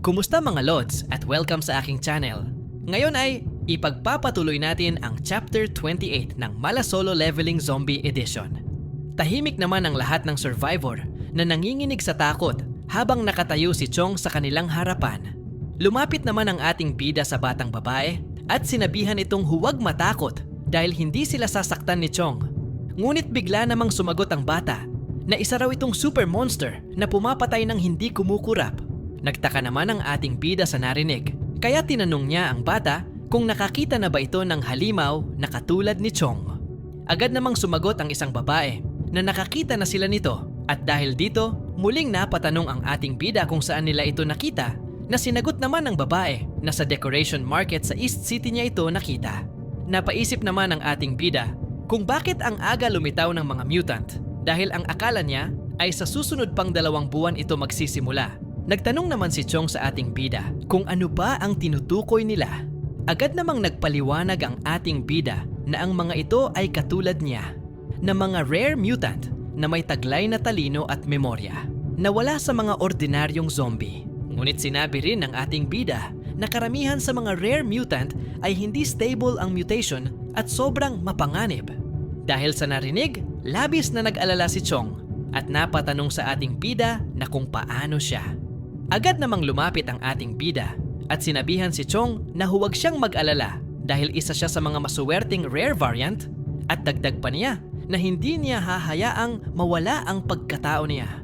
Kumusta mga Lods at welcome sa aking channel. Ngayon ay ipagpapatuloy natin ang Chapter 28 ng Mala Solo Leveling Zombie Edition. Tahimik naman ang lahat ng survivor na nanginginig sa takot habang nakatayo si Chong sa kanilang harapan. Lumapit naman ang ating bida sa batang babae at sinabihan itong huwag matakot dahil hindi sila sasaktan ni Chong. Ngunit bigla namang sumagot ang bata na isa raw itong super monster na pumapatay ng hindi kumukurap. Nagtaka naman ang ating bida sa narinig, kaya tinanong niya ang bata kung nakakita na ba ito ng halimaw na katulad ni Chong. Agad namang sumagot ang isang babae na nakakita na sila nito at dahil dito, muling napatanong ang ating bida kung saan nila ito nakita na sinagot naman ng babae na sa decoration market sa East City niya ito nakita. Napaisip naman ang ating bida kung bakit ang aga lumitaw ng mga mutant dahil ang akala niya ay sa susunod pang 2 buwan ito magsisimula. Nagtanong naman si Chong sa ating bida kung ano ba ang tinutukoy nila. Agad namang nagpaliwanag ang ating bida na ang mga ito ay katulad niya, na mga rare mutant na may taglay na talino at memorya, na wala sa mga ordinaryong zombie. Ngunit sinabi rin ng ating bida na karamihan sa mga rare mutant ay hindi stable ang mutation at sobrang mapanganib. Dahil sa narinig, labis na nag-alala si Chong at napatanong sa ating bida na kung paano siya. Agad namang lumapit ang ating bida at sinabihan si Chong na huwag siyang mag-alala dahil isa siya sa mga masuwerteng rare variant at dagdag pa niya na hindi niya hahayaang mawala ang pagkatao niya.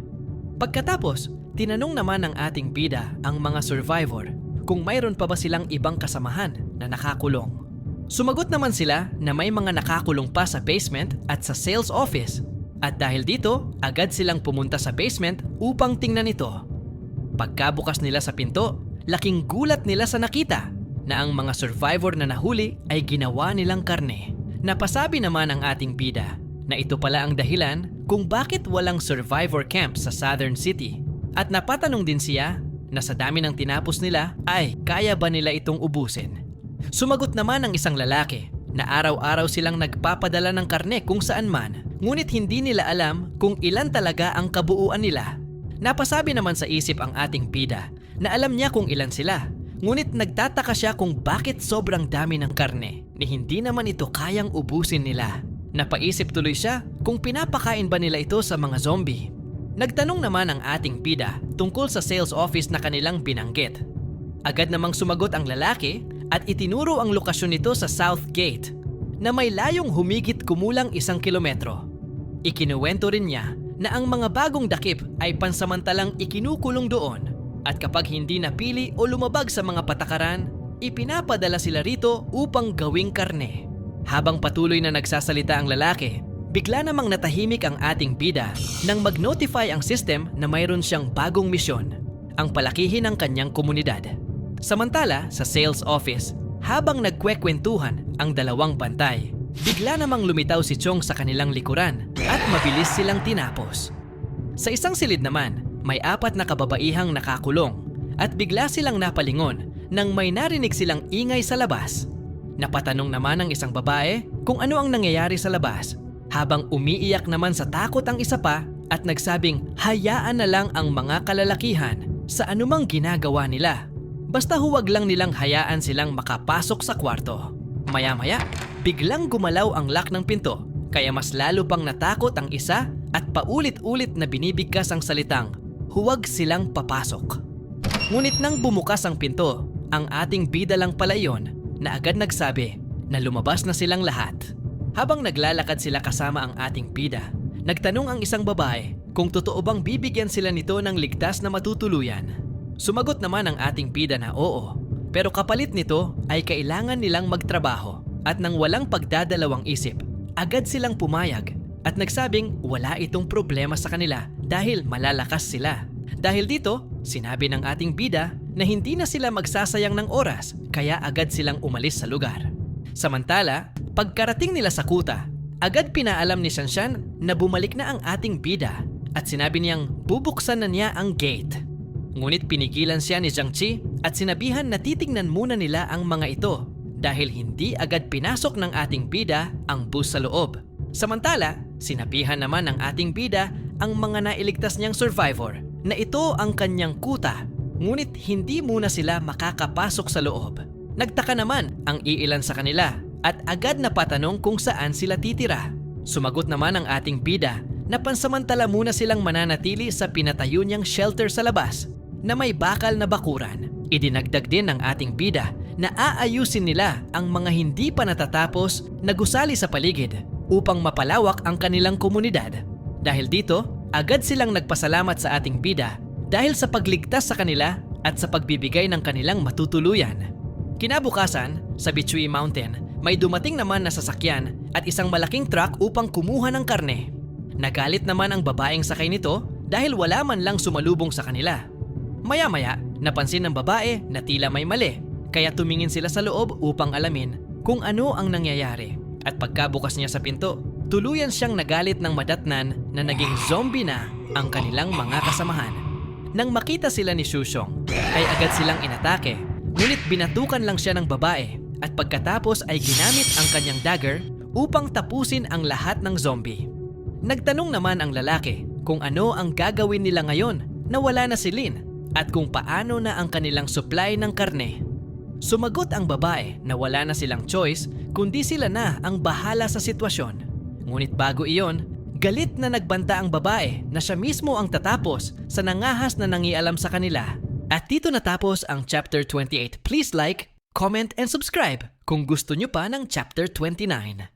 Pagkatapos, tinanong naman ng ating bida ang mga survivor kung mayroon pa ba silang ibang kasamahan na nakakulong. Sumagot naman sila na may mga nakakulong pa sa basement at sa sales office at dahil dito, agad silang pumunta sa basement upang tingnan ito. Pagkabukas nila sa pinto, laking gulat nila sa nakita na ang mga survivor na nahuli ay ginawa nilang karne. Napasabi naman ang ating bida na ito pala ang dahilan kung bakit walang survivor camp sa Southern City. At napatanong din siya na sa dami ng tinapos nila ay kaya ba nila itong ubusin. Sumagot naman ang isang lalaki na araw-araw silang nagpapadala ng karne kung saan man, ngunit hindi nila alam kung ilan talaga ang kabuuan nila. Napasabi naman sa isip ang ating bida na alam niya kung ilan sila, ngunit nagtataka siya kung bakit sobrang dami ng karne ni hindi naman ito kayang ubusin nila. Napaisip tuloy siya kung pinapakain ba nila ito sa mga zombie. Nagtanong naman ang ating bida tungkol sa sales office na kanilang binanggit. Agad namang sumagot ang lalaki at itinuro ang lokasyon nito sa South Gate na may layong humigit kumulang 1 kilometro. Ikinuwento rin niya na ang mga bagong dakip ay pansamantalang ikinukulong doon at kapag hindi napili o lumabag sa mga patakaran, ipinapadala sila rito upang gawing karne. Habang patuloy na nagsasalita ang lalaki, bigla namang natahimik ang ating bida nang mag-notify ang system na mayroon siyang bagong misyon, ang palakihin ang kanyang komunidad. Samantala, sa sales office, habang nagkwekwentuhan ang 2 bantay, bigla namang lumitaw si Chong sa kanilang likuran at mabilis silang tinapos. Sa isang silid naman, may 4 na kababaihang nakakulong at bigla silang napalingon nang may narinig silang ingay sa labas. Napatanong naman ng isang babae kung ano ang nangyayari sa labas habang umiiyak naman sa takot ang isa pa at nagsabing hayaan na lang ang mga kalalakihan sa anumang ginagawa nila. Basta huwag lang nilang hayaan silang makapasok sa kwarto. Maya-maya, biglang gumalaw ang lock ng pinto kaya mas lalo pang natakot ang isa at paulit-ulit na binibigkas ang salitang, huwag silang papasok. Ngunit nang bumukas ang pinto, ang ating bida lang pala iyon na agad nagsabi na lumabas na silang lahat. Habang naglalakad sila kasama ang ating bida, nagtanong ang isang babae kung totoo bang bibigyan sila nito ng ligtas na matutuluyan. Sumagot naman ang ating bida na oo, pero kapalit nito ay kailangan nilang magtrabaho at nang walang pagdadalawang isip, agad silang pumayag at nagsabing wala itong problema sa kanila dahil malalakas sila. Dahil dito, sinabi ng ating bida na hindi na sila magsasayang ng oras kaya agad silang umalis sa lugar. Samantala, pagkarating nila sa kuta, agad pinaalam ni Shanshan na bumalik na ang ating bida at sinabi niyang bubuksan na niya ang gate. Ngunit pinigilan siya ni Jiangqi at sinabihan na titignan muna nila ang mga ito dahil hindi agad pinasok ng ating bida ang bus sa loob. Samantala, sinabihan naman ng ating bida ang mga nailigtas niyang survivor na ito ang kanyang kuta Ngunit hindi muna sila makakapasok sa loob. Nagtaka naman ang iilan sa kanila at agad na patanong kung saan sila titira. Sumagot naman ang ating bida na pansamantala muna silang mananatili sa pinatayo niyang shelter sa labas na may bakal na bakuran. Idinagdag din ng ating bida na aayusin nila ang mga hindi pa natatapos na gusali sa paligid upang mapalawak ang kanilang komunidad. Dahil dito, agad silang nagpasalamat sa ating bida dahil sa pagligtas sa kanila at sa pagbibigay ng kanilang matutuluyan. Kinabukasan, sa Bichui Mountain, may dumating naman na sasakyan at isang malaking truck upang kumuha ng karne. Nagalit naman ang babaeng sakay nito dahil wala man lang sumalubong sa kanila. Maya-maya, napansin ng babae na tila may mali, kaya tumingin sila sa loob upang alamin kung ano ang nangyayari. At pagkabukas niya sa pinto, tuluyan siyang nagalit ng madatnan na naging zombie na ang kanilang mga kasamahan. Nang makita sila ni Shushong, ay agad silang inatake, ngunit binatukan lang siya ng babae at pagkatapos ay ginamit ang kanyang dagger upang tapusin ang lahat ng zombie. Nagtanong naman ang lalaki kung ano ang gagawin nila ngayon na wala na si Lin at kung paano na ang kanilang supply ng karne. Sumagot ang babae na wala na silang choice kundi sila na ang bahala sa sitwasyon. Ngunit bago iyon, galit na nagbanta ang babae na siya mismo ang tatapos sa nangahas na nangialam sa kanila. At dito natapos ang Chapter 28. Please like, comment, and subscribe kung gusto nyo pa ng Chapter 29.